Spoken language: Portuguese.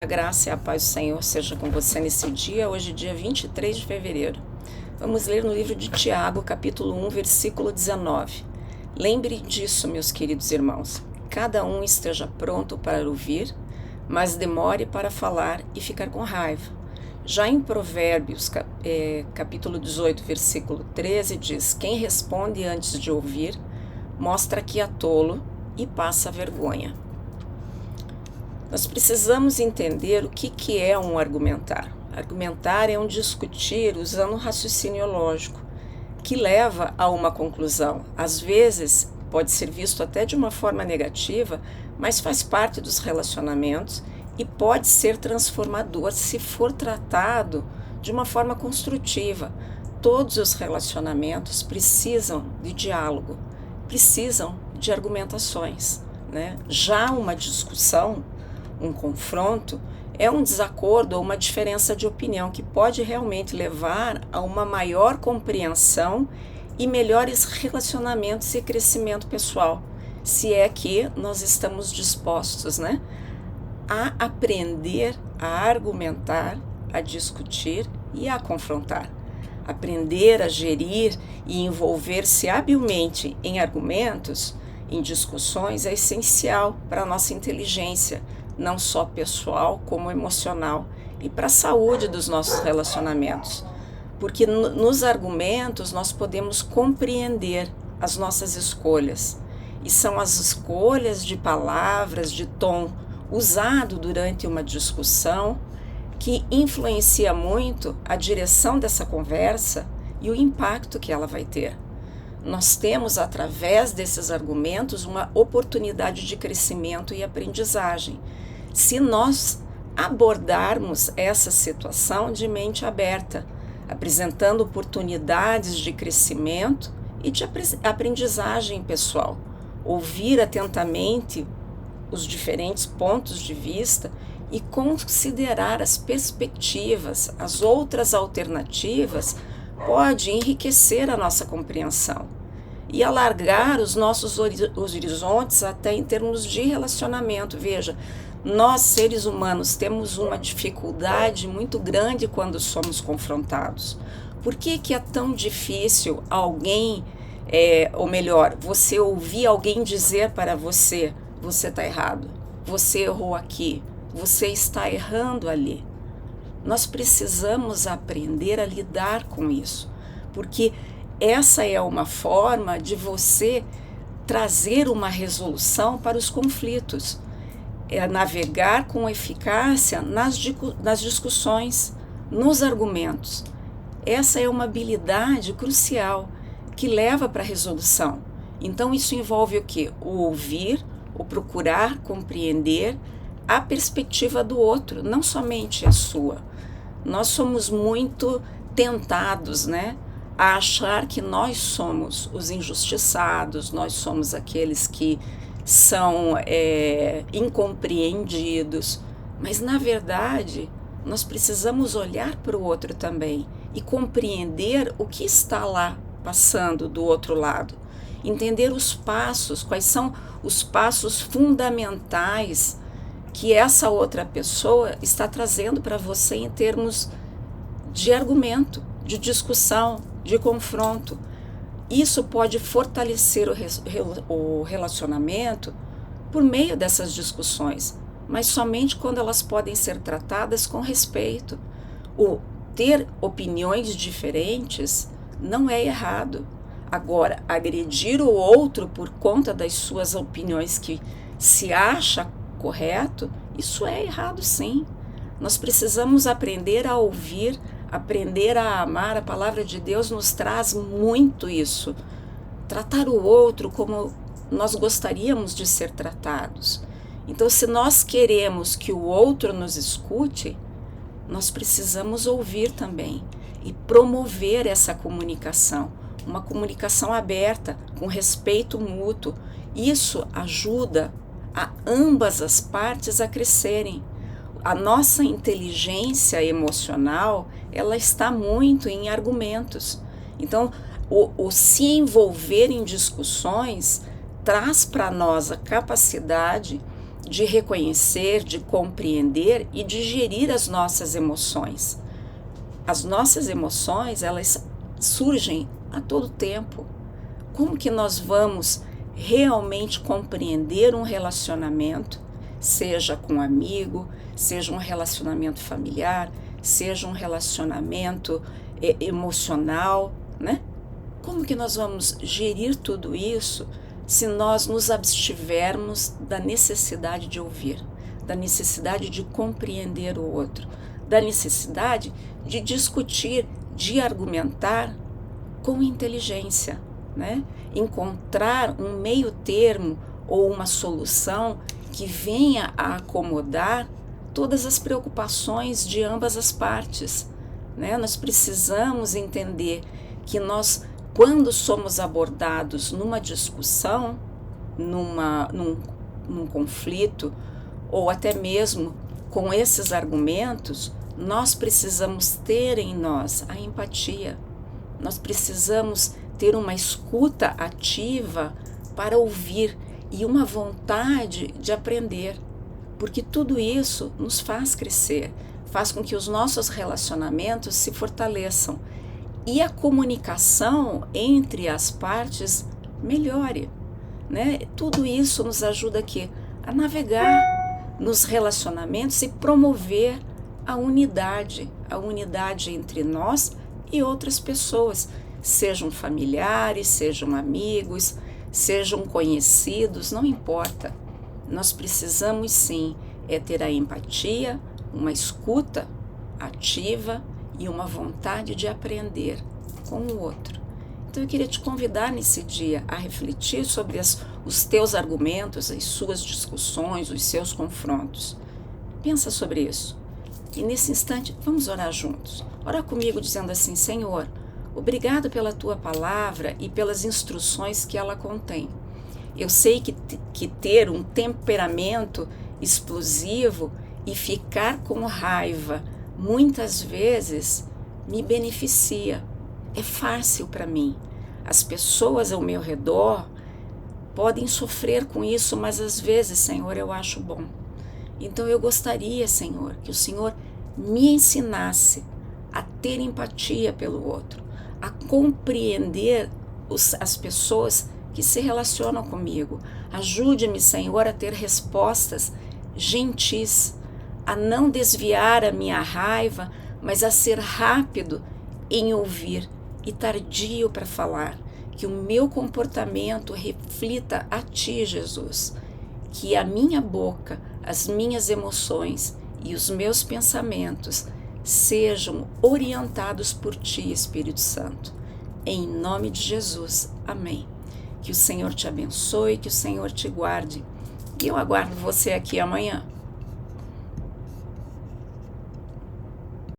A graça e a paz do Senhor seja com você nesse dia, hoje dia 23 de fevereiro. Vamos ler no livro de Tiago, capítulo 1, versículo 19. Lembre disso, meus queridos irmãos. Cada um esteja pronto para ouvir, mas demore para falar e ficar com raiva. Já em Provérbios, capítulo 18, versículo 13, diz: quem responde antes de ouvir, mostra que é tolo e passa vergonha. Nós precisamos entender o que é um argumentar. Argumentar é um discutir usando um raciocínio lógico, que leva a uma conclusão. Às vezes, pode ser visto até de uma forma negativa, mas faz parte dos relacionamentos e pode ser transformador se for tratado de uma forma construtiva. Todos os relacionamentos precisam de diálogo, precisam de argumentações, né? Já uma discussão, um confronto, é um desacordo ou uma diferença de opinião que pode realmente levar a uma maior compreensão e melhores relacionamentos e crescimento pessoal, se é que nós estamos dispostos, né, a aprender a argumentar, a discutir e a confrontar. Aprender a gerir e envolver-se habilmente em argumentos, em discussões, é essencial para a nossa inteligência, não só pessoal como emocional, e para a saúde dos nossos relacionamentos. Porque nos argumentos nós podemos compreender as nossas escolhas, e são as escolhas de palavras, de tom, usado durante uma discussão, que influencia muito a direção dessa conversa e o impacto que ela vai ter. Nós temos, através desses argumentos, uma oportunidade de crescimento e aprendizagem, se nós abordarmos essa situação de mente aberta, apresentando oportunidades de crescimento e de aprendizagem pessoal. Ouvir atentamente os diferentes pontos de vista e considerar as perspectivas, as outras alternativas, pode enriquecer a nossa compreensão e alargar os nossos horizontes até em termos de relacionamento. Veja, nós seres humanos temos uma dificuldade muito grande quando somos confrontados. Por que é tão difícil alguém, ou melhor, você ouvir alguém dizer para você: você está errado, você errou aqui, você está errando ali? Nós precisamos aprender a lidar com isso, porque essa é uma forma de você trazer uma resolução para os conflitos, é navegar com eficácia nas discussões, nos argumentos. Essa é uma habilidade crucial que leva para a resolução. Então isso envolve o quê? O ouvir, o procurar compreender a perspectiva do outro, não somente a sua. Nós somos muito tentados, né, a achar que nós somos os injustiçados, nós somos aqueles que são incompreendidos, mas na verdade nós precisamos olhar para o outro também e compreender o que está lá passando do outro lado, entender os passos, quais são os passos fundamentais que essa outra pessoa está trazendo para você em termos de argumento, de discussão, de confronto. Isso pode fortalecer o relacionamento por meio dessas discussões, mas somente quando elas podem ser tratadas com respeito. O ter opiniões diferentes não é errado. Agora, agredir o outro por conta das suas opiniões que se acha correto, isso é errado sim. Nós precisamos aprender a ouvir, aprender a amar. A palavra de Deus nos traz muito isso. Tratar o outro como nós gostaríamos de ser tratados. Então, se nós queremos que o outro nos escute, nós precisamos ouvir também e promover essa comunicação. Uma comunicação aberta, com respeito mútuo. Isso ajuda a ambas as partes a crescerem. A nossa inteligência emocional, ela está muito em argumentos. Então, o se envolver em discussões traz para nós a capacidade de reconhecer, de compreender e de gerir as nossas emoções. As nossas emoções, elas surgem a todo tempo. Como que nós vamos realmente compreender um relacionamento, seja com um amigo, seja um relacionamento familiar, seja um relacionamento emocional, né? Como que nós vamos gerir tudo isso se nós nos abstivermos da necessidade de ouvir, da necessidade de compreender o outro, da necessidade de discutir, de argumentar com inteligência, né? Encontrar um meio termo ou uma solução que venha a acomodar todas as preocupações de ambas as partes, né? Nós precisamos entender que nós, quando somos abordados numa discussão, num conflito, ou até mesmo com esses argumentos, nós precisamos ter em nós a empatia. Nós precisamos ter uma escuta ativa para ouvir e uma vontade de aprender, porque tudo isso nos faz crescer, faz com que os nossos relacionamentos se fortaleçam e a comunicação entre as partes melhore, né? Tudo isso nos ajuda aqui a navegar nos relacionamentos e promover a unidade entre nós e outras pessoas, sejam familiares, sejam amigos, sejam conhecidos, não importa. Nós precisamos sim ter a empatia, uma escuta ativa e uma vontade de aprender com o outro. Então eu queria te convidar nesse dia a refletir sobre os teus argumentos, as suas discussões, os seus confrontos. Pensa sobre isso. E nesse instante, vamos orar juntos. Ora comigo dizendo assim: Senhor, obrigado pela Tua palavra e pelas instruções que ela contém. Eu sei que ter um temperamento explosivo e ficar com raiva muitas vezes me beneficia. É fácil para mim. As pessoas ao meu redor podem sofrer com isso, mas às vezes, Senhor, eu acho bom. Então eu gostaria, Senhor, que o Senhor me ensinasse a ter empatia pelo outro, a compreender as pessoas que se relacionam comigo. Ajude-me, Senhor, a ter respostas gentis, a não desviar a minha raiva, mas a ser rápido em ouvir e tardio para falar. Que o meu comportamento reflita a Ti, Jesus. Que a minha boca, as minhas emoções e os meus pensamentos sejam orientados por Ti, Espírito Santo. Em nome de Jesus. Amém. Que o Senhor te abençoe, que o Senhor te guarde. E eu aguardo você aqui amanhã.